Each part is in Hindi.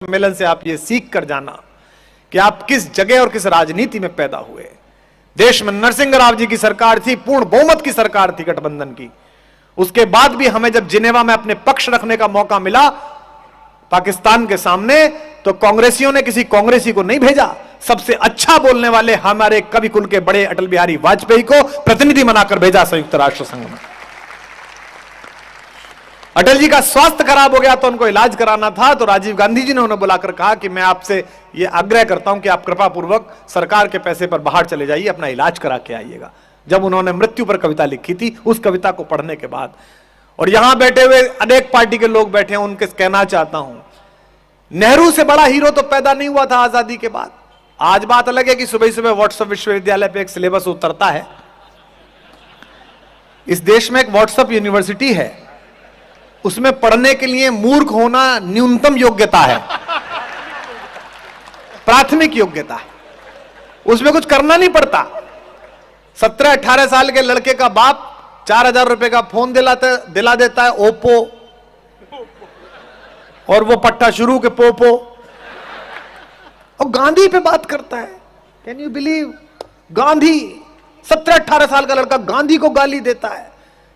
सम्मेलन से आप ये सीख कर जाना कि आप किस जगह और किस राजनीति में पैदा हुए। देश में नरसिंह राव जी की सरकार थी, पूर्ण बहुमत की सरकार थी गठबंधन की। उसके बाद भी हमें जब जिनेवा में अपने पक्ष रखने का मौका मिला पाकिस्तान के सामने, तो कांग्रेसियों ने किसी कांग्रेसी को नहीं भेजा, सबसे अच्छा बोलने वाले हमारे कवि कुल के बड़े अटल बिहारी वाजपेयी को प्रतिनिधि बनाकर भेजा संयुक्त राष्ट्र संघ में। अटल जी का स्वास्थ्य खराब हो गया तो उनको इलाज कराना था, तो राजीव गांधी जी ने उन्हें बुलाकर कहा कि मैं आपसे यह आग्रह करता हूं कि आप कृपा पूर्वक सरकार के पैसे पर बाहर चले जाइए, अपना इलाज करा के आइएगा। जब उन्होंने मृत्यु पर कविता लिखी थी, उस कविता को पढ़ने के बाद, और यहां बैठे हुए अनेक पार्टी के लोग बैठे हैं, उनके कहना चाहता हूं, नेहरू से बड़ा हीरो तो पैदा नहीं हुआ था आजादी के बाद। आज बात अलग है कि सुबह सुबह व्हाट्सएप विश्वविद्यालय पे एक सिलेबस उतरता है। इस देश में एक व्हाट्सएप यूनिवर्सिटी है, उसमें पढ़ने के लिए मूर्ख होना न्यूनतम योग्यता है, प्राथमिक योग्यता है, उसमें कुछ करना नहीं पड़ता। 17-18 साल के लड़के का बाप 4000 रुपए का फोन दिला देता है, ओप्पो, और वो पट्टा शुरू के पोपो, और गांधी पे बात करता है। Can you believe? गांधी, 17-18 साल का लड़का गांधी को गाली देता है।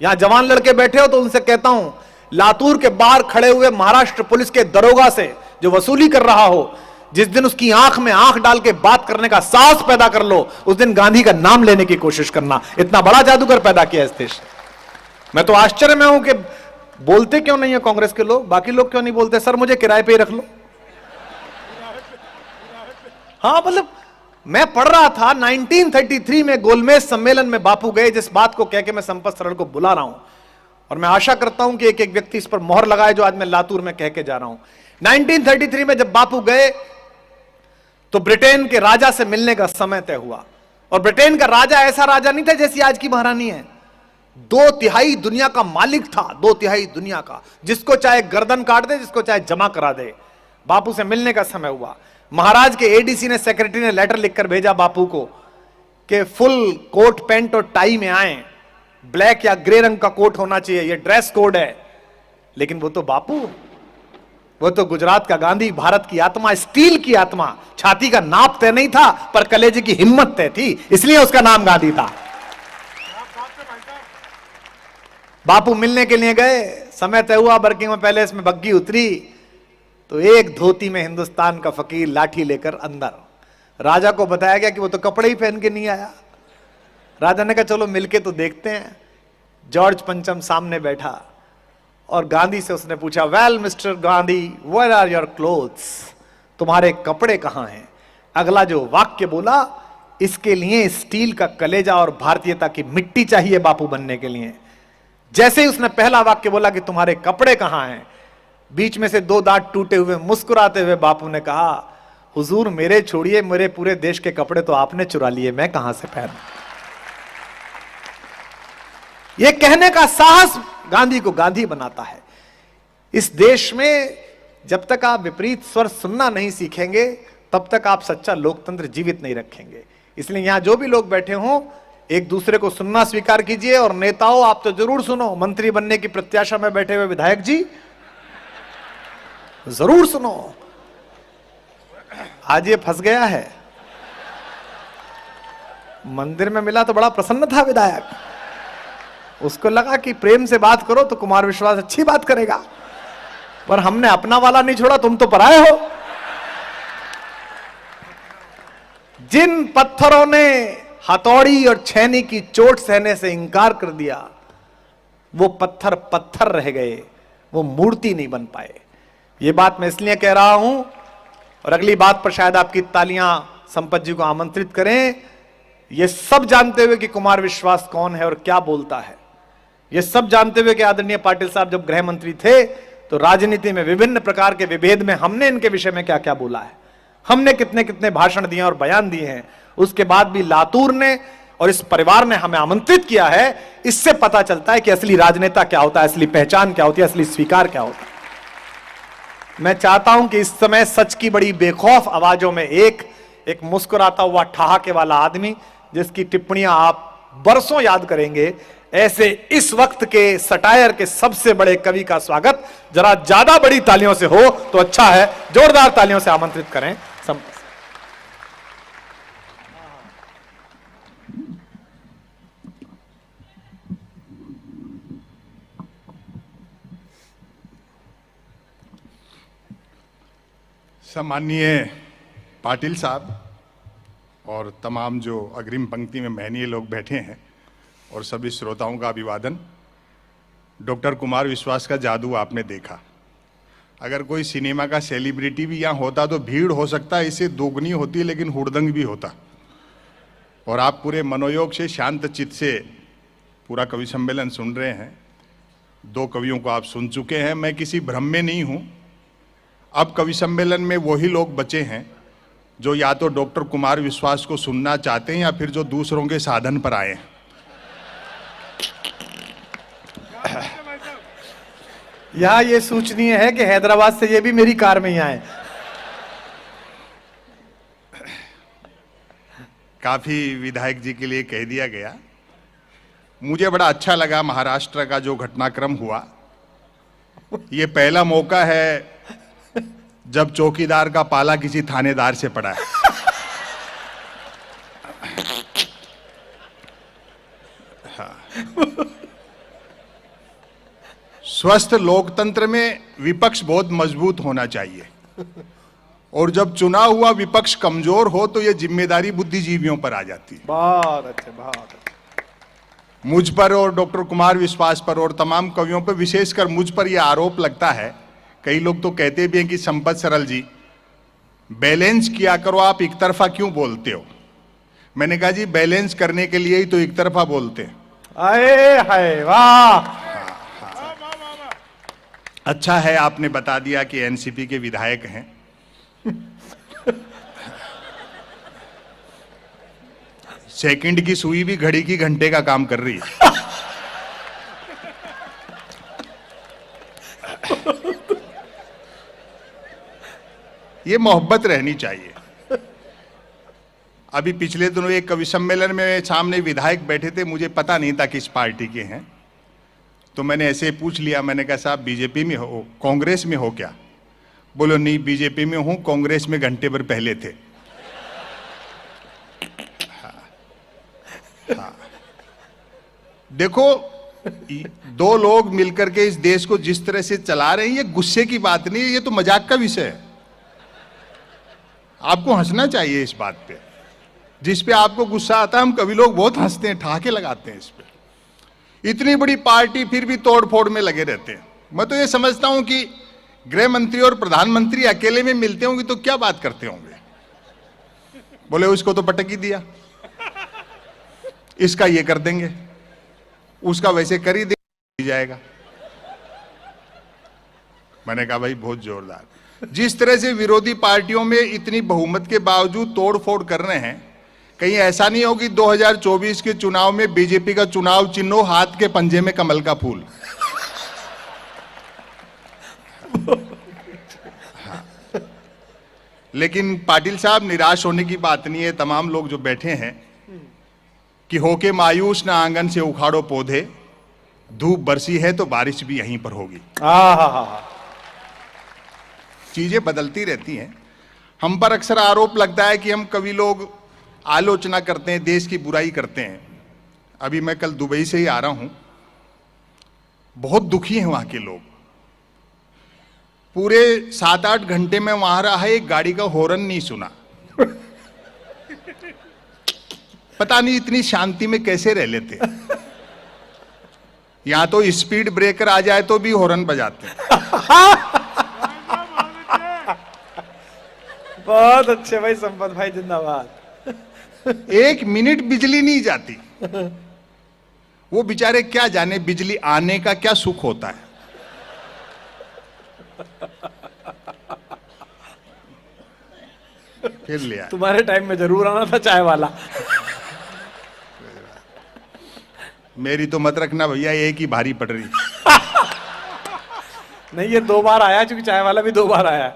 यहां जवान लड़के बैठे हो तो उनसे कहता हूं, लातूर के बाहर खड़े हुए महाराष्ट्र पुलिस के दरोगा से जो वसूली कर रहा हो, जिस दिन उसकी आंख में आंख डाल के बात करने का साहस पैदा कर लो, उस दिन गांधी का नाम लेने की कोशिश करना। इतना बड़ा जादूगर पैदा किया इस देश। मैं तो आश्चर्य में हूं कि बोलते क्यों नहीं है कांग्रेस के लोग, बाकी लोग क्यों नहीं बोलते, सर मुझे किराए पे ही रख लो। हाँ, मतलब मैं पढ़ रहा था 1933 में गोलमेज सम्मेलन में बापू गए, जिस बात को कह के मैं संपत सरल को बुला रहा हूं, और मैं आशा करता हूं कि एक एक व्यक्ति इस पर मोहर लगाए जो आज मैं लातूर में कह के जा रहा हूं। 1933 में जब बापू गए तो ब्रिटेन के राजा से मिलने का समय तय हुआ, और ब्रिटेन का राजा ऐसा राजा नहीं था जैसी आज की महारानी है, 2/3 दुनिया का मालिक था, 2/3 दुनिया का, जिसको चाहे गर्दन काट दे, जिसको चाहे जमा करा दे। बापू से मिलने का समय हुआ। महाराज के एडीसी ने, सेक्रेटरी ने लेटर लिखकर भेजा बापू को कि फुल कोट पैंट और टाई में आए, ब्लैक या ग्रे रंग का कोट होना चाहिए, यह ड्रेस कोड है। लेकिन वो तो बापू, वो तो गुजरात का गांधी, भारत की आत्मा, स्टील की आत्मा, छाती का नाप तय नहीं था पर कलेजे की हिम्मत तय थी, इसलिए उसका नाम गांधी था। बापू मिलने के लिए गए, समय तय हुआ, बर्किंघम पैलेस में बग्गी उतरी तो एक धोती में हिंदुस्तान का फकीर लाठी लेकर अंदर। राजा को बताया गया कि वो तो कपड़े ही पहन के नहीं आया। राजा ने कहा चलो मिलके तो देखते हैं। जॉर्ज पंचम सामने बैठा और गांधी से उसने पूछा, well mister Gandhi, where are your clothes, तुम्हारे कपड़े कहां हैं? अगला जो वाक्य बोला, इसके लिए स्टील का कलेजा और भारतीयता की मिट्टी चाहिए बापू बनने के लिए। जैसे ही उसने पहला वाक्य बोला कि तुम्हारे कपड़े कहां हैं, बीच में से 2 दांत टूटे हुए मुस्कुराते हुए बापू ने कहा, हुजूर मेरे छोड़िए, मेरे पूरे देश के कपड़े तो आपने चुरा लिए, मैं कहां से पहनूं? यह कहने का साहस गांधी को गांधी बनाता है। इस देश में जब तक आप विपरीत स्वर सुनना नहीं सीखेंगे, तब तक आप सच्चा लोकतंत्र जीवित नहीं रखेंगे। इसलिए यहां जो भी लोग बैठे हों, एक दूसरे को सुनना स्वीकार कीजिए। और नेताओं, आप तो जरूर सुनो, मंत्री बनने की प्रत्याशा में बैठे हुए विधायक जी जरूर सुनो। आज ये फंस गया है, मंदिर में मिला तो बड़ा प्रसन्न था विधायक, उसको लगा कि प्रेम से बात करो तो कुमार विश्वास अच्छी बात करेगा, पर हमने अपना वाला नहीं छोड़ा, तुम तो पराए हो। जिन पत्थरों ने हथौड़ी और छेनी की चोट सहने से इंकार कर दिया, वो पत्थर पत्थर रह गए, वो मूर्ति नहीं बन पाए। ये बात मैं इसलिए कह रहा हूं, और अगली बात पर शायद आपकी तालियां संपत जी को आमंत्रित करें। ये सब जानते हुए कि कुमार विश्वास कौन है और क्या बोलता है, ये सब जानते हुए कि आदरणीय पाटिल साहब जब गृह मंत्री थे तो राजनीति में विभिन्न प्रकार के विभेद में हमने इनके विषय में क्या क्या बोला है, हमने कितने कितने भाषण दिए और बयान दिए हैं, उसके बाद भी लातूर ने और इस परिवार ने हमें आमंत्रित किया है। इससे पता चलता है कि असली राजनेता क्या होता है, असली पहचान क्या होती है, असली स्वीकार क्या होता है। मैं चाहता हूं कि इस समय सच की बड़ी बेखौफ आवाजों में एक मुस्कुराता हुआ ठहाके वाला आदमी, जिसकी टिप्पणियां आप बरसों याद करेंगे, ऐसे इस वक्त के सटायर के सबसे बड़े कवि का स्वागत जरा ज्यादा बड़ी तालियों से हो तो अच्छा है। जोरदार तालियों से आमंत्रित करें। सम्माननीय पाटिल साहब और तमाम जो अग्रिम पंक्ति में महनीय लोग बैठे हैं और सभी श्रोताओं का अभिवादन। डॉक्टर कुमार विश्वास का जादू आपने देखा। अगर कोई सिनेमा का सेलिब्रिटी भी यहाँ होता तो भीड़ हो सकता है इससे दोगुनी होती, लेकिन हुड़दंग भी होता। और आप पूरे मनोयोग से शांत चित्त से पूरा कवि सम्मेलन सुन रहे हैं। 2 कवियों को आप सुन चुके हैं। मैं किसी भ्रम में नहीं हूँ। अब कवि सम्मेलन में वही लोग बचे हैं जो या तो डॉक्टर कुमार विश्वास को सुनना चाहते हैं या फिर जो दूसरों के साधन पर आए हैं। यहां यह सूचनीय है कि हैदराबाद से ये भी मेरी कार में ही आए। काफी विधायक जी के लिए कह दिया गया। मुझे बड़ा अच्छा लगा महाराष्ट्र का जो घटनाक्रम हुआ। ये पहला मौका है जब चौकीदार का पाला किसी थानेदार से पड़ा है। हाँ। स्वस्थ लोकतंत्र में विपक्ष बहुत मजबूत होना चाहिए और जब चुना हुआ विपक्ष कमजोर हो तो यह जिम्मेदारी बुद्धिजीवियों पर आ जाती है। बहुत अच्छे, बहुत अच्छे। मुझ पर और डॉक्टर कुमार विश्वास पर और तमाम कवियों पर, विशेषकर मुझ पर यह आरोप लगता है। कई लोग तो कहते भी हैं कि संपत सरल जी बैलेंस किया करो, आप एक तरफा क्यों बोलते हो। मैंने कहा जी बैलेंस करने के लिए ही तो एक तरफा बोलते हैं। आए हाय वाह। अच्छा है आपने बता दिया कि एनसीपी के विधायक हैं। सेकंड की सुई भी घड़ी की घंटे का काम कर रही है। ये मोहब्बत रहनी चाहिए। अभी पिछले दिनों एक कवि सम्मेलन में सामने विधायक बैठे थे, मुझे पता नहीं था किस पार्टी के हैं, तो मैंने ऐसे पूछ लिया। मैंने कहा साहब बीजेपी में हो, कांग्रेस में हो क्या? बोलो नहीं बीजेपी में हूं, कांग्रेस में घंटे भर पहले थे। हाँ, हाँ। देखो 2 लोग मिलकर के इस देश को जिस तरह से चला रहे हैं, ये गुस्से की बात नहीं है, ये तो मजाक का विषय है। आपको हंसना चाहिए इस बात पे। जिस पे आपको गुस्सा आता है, हम कवि लोग बहुत हंसते हैं, ठहाके लगाते हैं इस पे। इतनी बड़ी पार्टी फिर भी तोड़ फोड़ में लगे रहते हैं। मैं तो ये समझता हूं कि गृह मंत्री और प्रधानमंत्री अकेले में मिलते होंगे तो क्या बात करते होंगे। बोले उसको तो पटक ही दिया, इसका ये कर देंगे, उसका वैसे कर ही दे जाएगा। मैंने कहा भाई बहुत जोरदार। जिस तरह से विरोधी पार्टियों में इतनी बहुमत के बावजूद तोड़फोड़ कर रहे हैं, कहीं ऐसा नहीं हो कि 2024 के चुनाव में बीजेपी का चुनाव चिन्ह हाथ के पंजे में कमल का फूल। हाँ। लेकिन पाटिल साहब निराश होने की बात नहीं है। तमाम लोग जो बैठे हैं कि होके मायूस ना आंगन से उखाड़ो पौधे, धूप बरसी है तो बारिश भी यहीं पर होगी। चीजें बदलती रहती हैं। हम पर अक्सर आरोप लगता है कि हम कवि लोग आलोचना करते हैं, देश की बुराई करते हैं। अभी मैं कल दुबई से ही आ रहा हूं, बहुत दुखी हैं वहां के लोग। पूरे 7-8 घंटे में वहां रहा, एक गाड़ी का हॉर्न नहीं सुना। पता नहीं इतनी शांति में कैसे रह लेते। यहां तो स्पीड ब्रेकर आ जाए तो भी हॉर्न बजाते हैं। बहुत अच्छे भाई, संपत भाई जिंदाबाद। 1 मिनट बिजली नहीं जाती। वो बेचारे क्या जाने बिजली आने का क्या सुख होता है। फिर लिया तुम्हारे टाइम में जरूर आना था चाय वाला। मेरी तो मत रखना भैया, एक ही भारी पड़ रही। नहीं ये 2 बार आया, चूंकि चाय वाला भी 2 बार आया।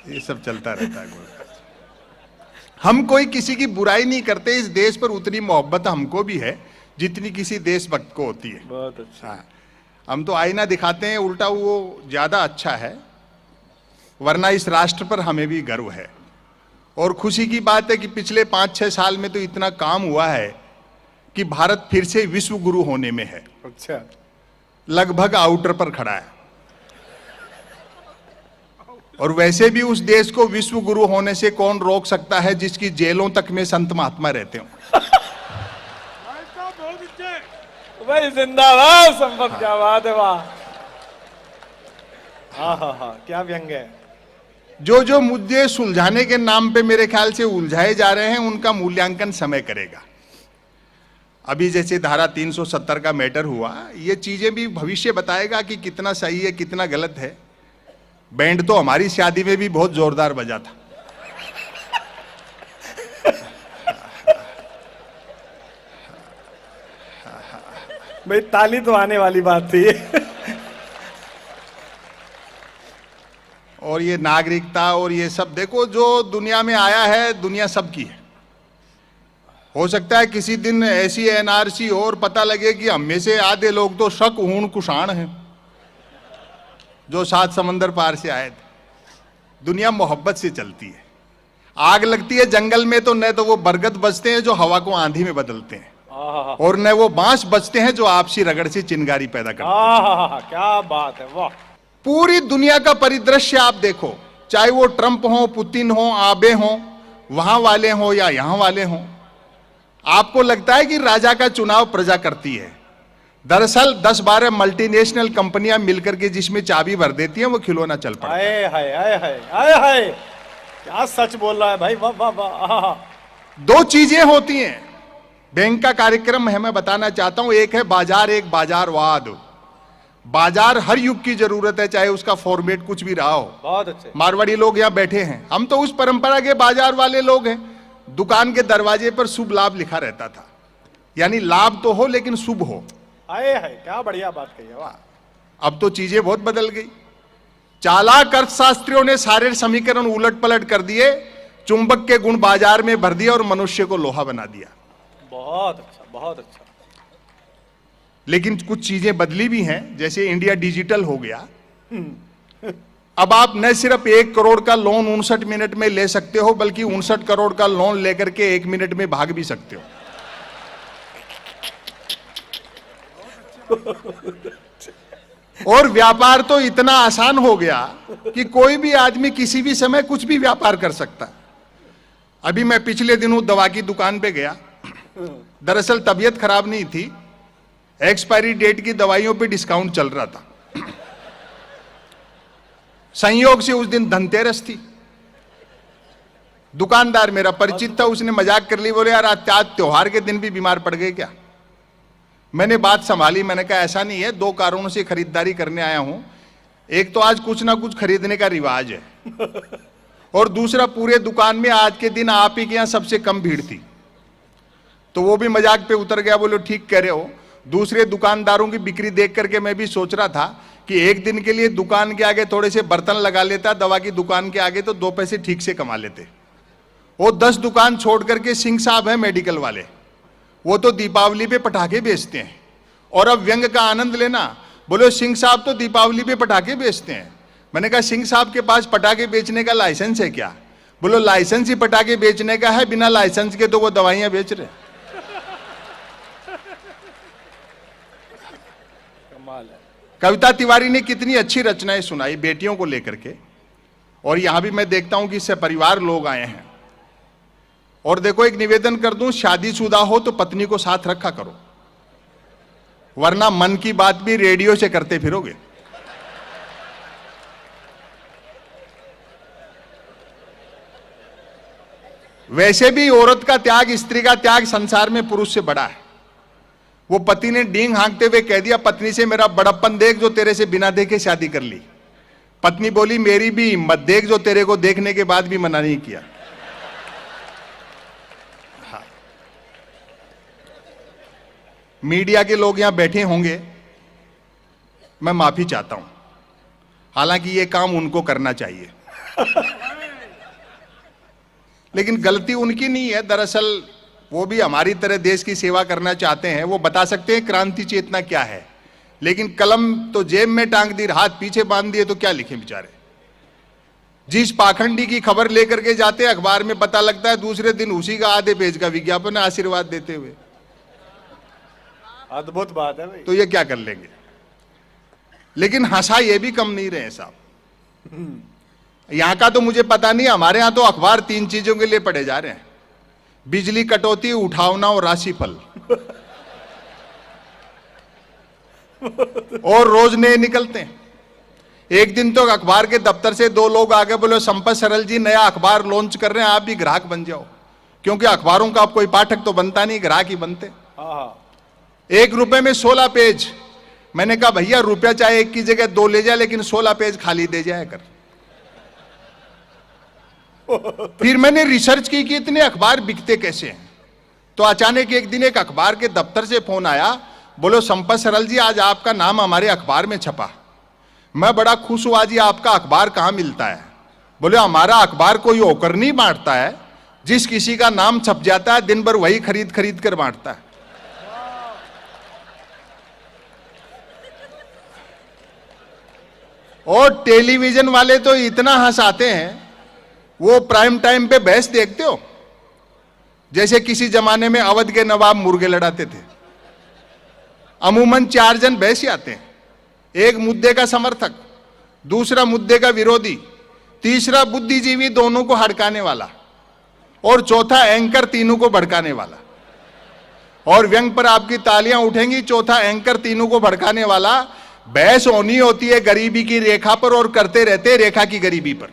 ये सब चलता रहता है। हम कोई किसी की बुराई नहीं करते, इस देश पर उतनी मोहब्बत हमको भी है जितनी किसी देशभक्त को होती है। बहुत अच्छा। हाँ, हम तो आईना दिखाते हैं, उल्टा वो ज्यादा अच्छा है, वरना इस राष्ट्र पर हमें भी गर्व है। और खुशी की बात है कि पिछले 5-6 साल में तो इतना काम हुआ है कि भारत फिर से विश्व गुरु होने में है, अच्छा, लगभग आउटर पर खड़ा है। और वैसे भी उस देश को विश्व गुरु होने से कौन रोक सकता है जिसकी जेलों तक में संत महात्मा रहते हो। भाई जिंदाबाद संपत, क्या बात है, वाह। हाँ हाँ हाँ, क्या व्यंग है। जो जो मुद्दे सुलझाने के नाम पे मेरे ख्याल से उलझाए जा रहे हैं, उनका मूल्यांकन समय करेगा। अभी जैसे धारा 370 का मैटर हुआ, ये चीजें भी भविष्य बताएगा कि कितना सही है कितना गलत है। बैंड तो हमारी शादी में भी बहुत जोरदार बजा था। भाई ताली तो आने वाली बात थी। और ये नागरिकता और ये सब देखो, जो दुनिया में आया है, दुनिया सबकी है। हो सकता है किसी दिन ऐसी एनआरसी हो और पता लगे कि हम में से आधे लोग तो शक हूण कुषाण हैं, जो 7 समंदर पार से आए थे। दुनिया मोहब्बत से चलती है। आग लगती है जंगल में तो न तो वो बरगद बजते हैं जो हवा को आंधी में बदलते हैं, और न वो बांस बजते हैं जो आपसी रगड़ से चिंगारी पैदा करते हैं। क्या बात है, वाह। पूरी दुनिया का परिदृश्य आप देखो, चाहे वो ट्रंप हो, पुतिन हो, आबे हो, वहां वाले हो या यहां वाले हो, आपको लगता है कि राजा का चुनाव प्रजा करती है। दरअसल 10-12 मल्टीनेशनल कंपनियां मिलकर के जिसमें चाबी भर देती हैं, वो खिलौना चल पड़ता है। आए हाय आए हाय आए हाय, क्या सच बोल रहा है भाई, वाह वाह वाह। 2 चीजें होती हैं। बैंक का कार्यक्रम है, मैं बताना चाहता हूं, एक है बाजार, एक बाजारवाद। बाजार हर युग की जरूरत है, चाहे उसका फॉर्मेट कुछ भी रहा हो। बहुत अच्छे। मारवाड़ी लोग यहां बैठे हैं, हम तो उस परंपरा के बाजार वाले लोग हैं। दुकान के दरवाजे पर शुभ लाभ लिखा रहता था, यानी लाभ तो हो लेकिन शुभ हो। आए हाय, क्या बढ़िया बात कही है, वाह। अब तो चीजें बहुत बदल गई। चालाक अर्थशास्त्रियों ने सारे समीकरण उलट पलट कर दिए, चुंबक के गुण बाजार में भर दिया और मनुष्य को लोहा बना दिया। बहुत अच्छा, बहुत अच्छा। लेकिन कुछ चीजें बदली भी हैं, जैसे इंडिया डिजिटल हो गया। अब आप न सिर्फ 1 करोड़ का लोन 59 मिनट में ले सकते हो, बल्कि 59 करोड़ का लोन लेकर के 1 मिनट में भाग भी सकते हो। और व्यापार तो इतना आसान हो गया कि कोई भी आदमी किसी भी समय कुछ भी व्यापार कर सकता है। अभी मैं पिछले दिनों दवा की दुकान पे गया। दरअसल तबीयत खराब नहीं थी, एक्सपायरी डेट की दवाइयों पे डिस्काउंट चल रहा था। संयोग से उस दिन धनतेरस थी। दुकानदार मेरा परिचित था, उसने मजाक कर ली, बोले यार आज त्योहार के दिन भी बीमार पड़ गए क्या। मैंने बात संभाली, मैंने कहा ऐसा नहीं है, 2 कारणों से खरीदारी करने आया हूं। एक तो आज कुछ ना कुछ खरीदने का रिवाज है, और दूसरा पूरे दुकान में आज के दिन आप ही के यहां सबसे कम भीड़ थी। तो वो भी मजाक पे उतर गया, बोलो ठीक कह रहे हो। दूसरे दुकानदारों की बिक्री देख करके मैं भी सोच रहा था कि एक दिन के लिए दुकान के आगे थोड़े से बर्तन लगा लेता, दवा की दुकान के आगे, तो 2 पैसे ठीक से कमा लेते। वो 10 दुकान छोड़ करके सिंह साहब है मेडिकल वाले, वो तो दीपावली पे पटाखे बेचते हैं। और अब व्यंग का आनंद लेना, बोले सिंह साहब तो दीपावली पे पटाखे बेचते हैं। मैंने कहा सिंह साहब के पास पटाखे बेचने का लाइसेंस है क्या। बोलो लाइसेंस ही पटाखे बेचने का है, बिना लाइसेंस के तो वो दवाइयां बेच रहे। कमाल है। कविता तिवारी ने कितनी अच्छी रचनाएं सुनाई बेटियों को लेकर के। और यहां भी मैं देखता हूं कि इससे परिवार लोग आए हैं। और देखो, एक निवेदन कर दूं, शादीशुदा हो तो पत्नी को साथ रखा करो, वरना मन की बात भी रेडियो से करते फिरोगे। वैसे भी औरत का त्याग, स्त्री का त्याग संसार में पुरुष से बड़ा है। वो पति ने डींग हाँकते हुए कह दिया पत्नी से, मेरा बड़प्पन देख जो तेरे से बिना देखे शादी कर ली। पत्नी बोली मेरी भी हिम्मत देख जो तेरे को देखने के बाद भी मना नहीं किया। हाँ। मीडिया के लोग यहां बैठे होंगे, मैं माफी चाहता हूं, हालांकि ये काम उनको करना चाहिए। लेकिन गलती उनकी नहीं है, दरअसल वो भी हमारी तरह देश की सेवा करना चाहते हैं, वो बता सकते हैं क्रांति चेतना क्या है, लेकिन कलम तो जेब में टांग दी, हाथ पीछे बांध दिए तो क्या लिखे बेचारे। जिस पाखंडी की खबर लेकर के जाते हैं अखबार में पता लगता है दूसरे दिन उसी का आधे पेज का विज्ञापन है आशीर्वाद देते हुए। अद्भुत बात है भाई। तो ये क्या कर लेंगे। लेकिन हंसा ये भी कम नहीं रहे साहब। यहां का तो मुझे पता नहीं, हमारे यहां तो अखबार 3 चीजों के लिए पढ़े जा रहे हैं, बिजली कटौती, उठावना और राशिफल। और रोज नए निकलते हैं। एक दिन तो अखबार के दफ्तर से 2 लोग आगे बोले संपत सरल जी नया अखबार लॉन्च कर रहे हैं, आप भी ग्राहक बन जाओ, क्योंकि अखबारों का अब कोई पाठक तो बनता नहीं, ग्राहक ही बनते। 1 रुपए में 16 पेज। मैंने कहा भैया रुपया चाहे 1 की जगह 2 ले जाए, लेकिन 16 पेज खाली दे जाए कर। फिर मैंने रिसर्च की कि इतने अखबार बिकते कैसे हैं। तो अचानक एक दिन एक अखबार के दफ्तर से फोन आया, बोलो संपत सरल जी आज आपका नाम हमारे अखबार में छपा। मैं बड़ा खुश हुआ, जी आपका अखबार कहां मिलता है। बोले हमारा अखबार कोई होकर नहीं बांटता है, जिस किसी का नाम छप जाता है दिन भर वही खरीद खरीद कर बांटता है। और टेलीविजन वाले तो इतना हंसाते हैं, वो प्राइम टाइम पे बहस देखते हो, जैसे किसी जमाने में अवध के नवाब मुर्गे लड़ाते थे। अमूमन 4 जन बहस आते हैं, एक मुद्दे का समर्थक, दूसरा मुद्दे का विरोधी, तीसरा बुद्धिजीवी दोनों को हड़काने वाला, और चौथा एंकर तीनों को भड़काने वाला। और व्यंग पर आपकी तालियां उठेंगी, चौथा एंकर तीनों को भड़काने वाला। बहस होनी होती है गरीबी की रेखा पर और करते रहते रेखा की गरीबी पर।